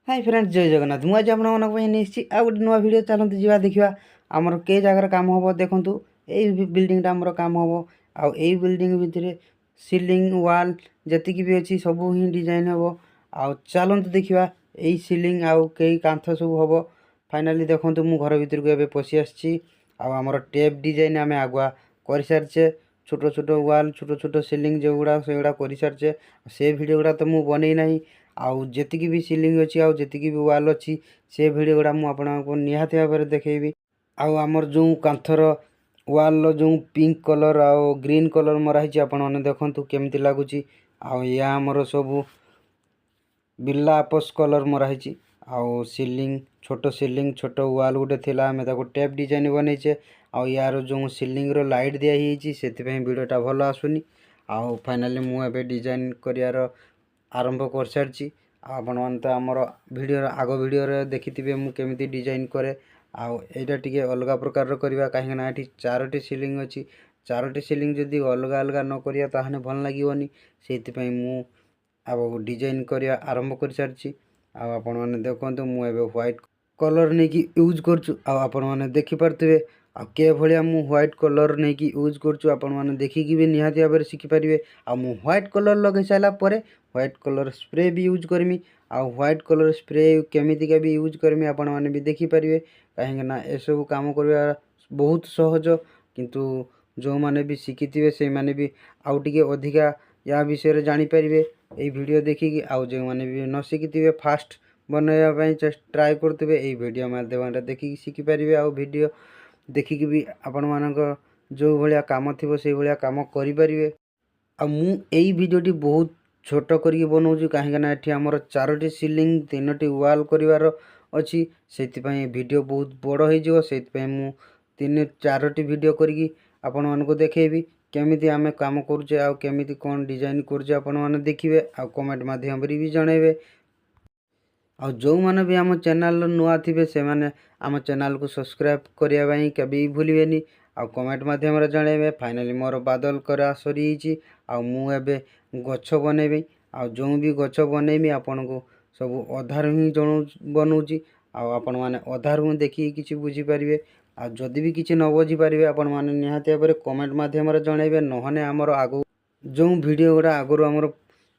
Hi friends जय जगन्नाथ मुझे आपसी आ गए नुआ भिड चलते जा देखा आमर कई जगार कम हम देखूँ यही बिल्डिंगटा आमर कम हम आई बिल्डिंग भितर सीलिंग वाल जी भी अच्छी सब ही डिजाइन हम आ चलते देखा यही सीलिंग आउ कई कांथ सब हम फाइनाली देखो मु घर भर को एवं पशि आसी आमर टेप डिजाइन आम आगुआ कर सारीचे छोट छोट वाल छोट छोट सीलिंग जो गुड़ा से गुड़ा कर सारीचे से भिड गुड़ा तो मुझे बनई ना आउ जी भी सीलिंग अच्छी आउ जी भी वाल अच्छी से भिड गुड़ा मुझे निहाती भाव में देखी आउ आमर जो कांथर वाल जो पिंक कलर आउ ग्रीन कलर मराही आपने देखु केमती लगुच या आमर सब बिरला आपस कलर मराही आउ सीलिंग छोट वाल गोटे थिला आमे ताको टेप डिजाइन बनईचे आउ यार जो सीलिंग रो लाइट दिया ही से वीडियोटा भल आसुनी आउ फाइनाली मुझे डिजाइन करार आरंभ कर सारी आपण मैंने तो आमर वीडियो आग वीडियो देखिथे मुझे डिजाइन करे आईटा टी अलग प्रकार करवा कहीं ये चारोटी सीलिंग अच्छी चारोटी सीलिंग जदि अलग अलग न करिया ताहने भल लगनी से डिजाइन करवा आरंभ कर सारी आपण मैंने देखो मुझे व्हाइट कलर नहीं कि यूज कर देखिपे के भाया मु व्हाइट कलर नहीं कि यूज कर देखिकी भी निहाती भाव में शिखिपारे मु व्हाइट कलर लगे सारापर व्हाइट कलर स्प्रे भी यूज करमी व्हाइट कलर स्प्रे केमितिका भी यूज करमी आपण मैंने भी देखिपारे कहीं एसबू काम करवा बहुत सहज किंतु जो मैंने भी शिखिथे से मैंने भी आउ टे अधिका या विषय जानीपर यही वीडियो देखिकी आउ जो मैंने भी न शिखिथे फास्ट बनवाई ट्राए करुवे यही वीडियो माध्यम देखिकी शिखिपारे वीडियो देखिकी भी आपण मानक जो भाया काम थी से भाया काम करें आई वीडियोटी बहुत छोट करके बनाऊँ कहीं आमर चारोटी सीलिंग तीनोटी वाल करार अच्छी से वीडियो बहुत बड़ हो तीन चारोटी वीडियो करके आपण मानक देखेबी केमिति आमे काम करुचे आ केमिति कौन डिजाइन करुचे आपण माने देखिए आ कमेंट माध्यम भी जनइबे आ जो माने भी आम चैनल नुआ थे से माने आम चैनल को सब्सक्राइब करने कभी भूलें आ कमेंट माध्यम जनइबे फाइनाली मोर बादल करा सरी मुझे गछ बनइबी आ जो भी गछ बनइबी आपन को सब अधार ही बनाऊँगी आपण मैंने अधार ही देखिए किसी बुझीपारे आ जदि भी किसी न बुझीपारे आपण मैंने निहाती भाव में कमेंट माध्यम जनइबे नहने आमर आग जो वीडियो गुड़ा आगु आमर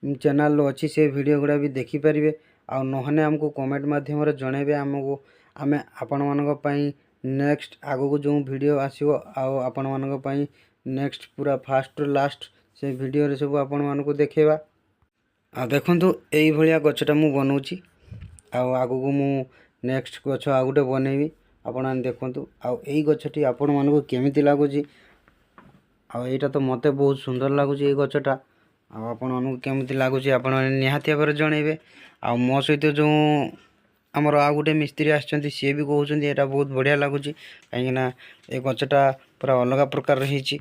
चैनल अच्छी से वीडियो गुड़ा भी देखिपारे आ नहने आमको कमेंट माध्यम जनइबे आमको आमे आपण मानक पई नेक्स्ट आगो को जो वीडियो आसीबो आपण मानक पई नेक्स्ट पूरा फास्ट लास्ट से वीडियो रे सब आपण मानक देखेबा आ देखंतु एई भलिया गछटा मु बनाउची आगो को मु नेक्स्ट गछ आ गुटे बनेबी आपण माने देखंतु एई गछटी आपण मानक केमिति लागुची एटा तो मते बहुत सुंदर लागुची एई गछटा आपण मानक केमिति लागुची आपण माने निहाती भाव जनइबे मो सहित जो आमर आ गए मिस्त्री आसछन्ती सी भी कहते यहाँ बहुत बढ़िया लगुच कहीं ए गछटा पूरा अलग प्रकार रही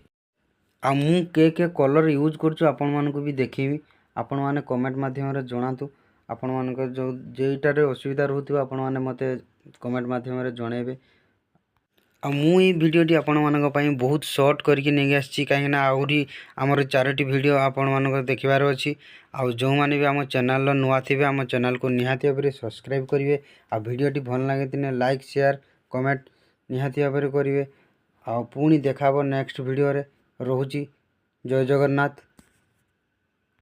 के कलर यूज कर भी देखेबी आपण मैंने कमेंट माध्यम जनातु आपण मान जो जेटार असुविधा रोथे आपण मैंने मत कमेंट माध्यम जनइबे मुझे भिडटी आपण मान बहुत सर्ट करके नहीं आसी कहीं आहरी आमर चारोटी वीडियो आपण मान देखार अच्छी आउ जो मैंने भी आम चैनल नुआ थे आम चैनल को निहाती भाव में सब्सक्राइब करेंगे आ भिडटी भल लगे लाइक शेयर कमेंट निहाती भाव में करेंगे पुणी देखा नेक्स्ट वीडियो रे रोची जय जगन्नाथ।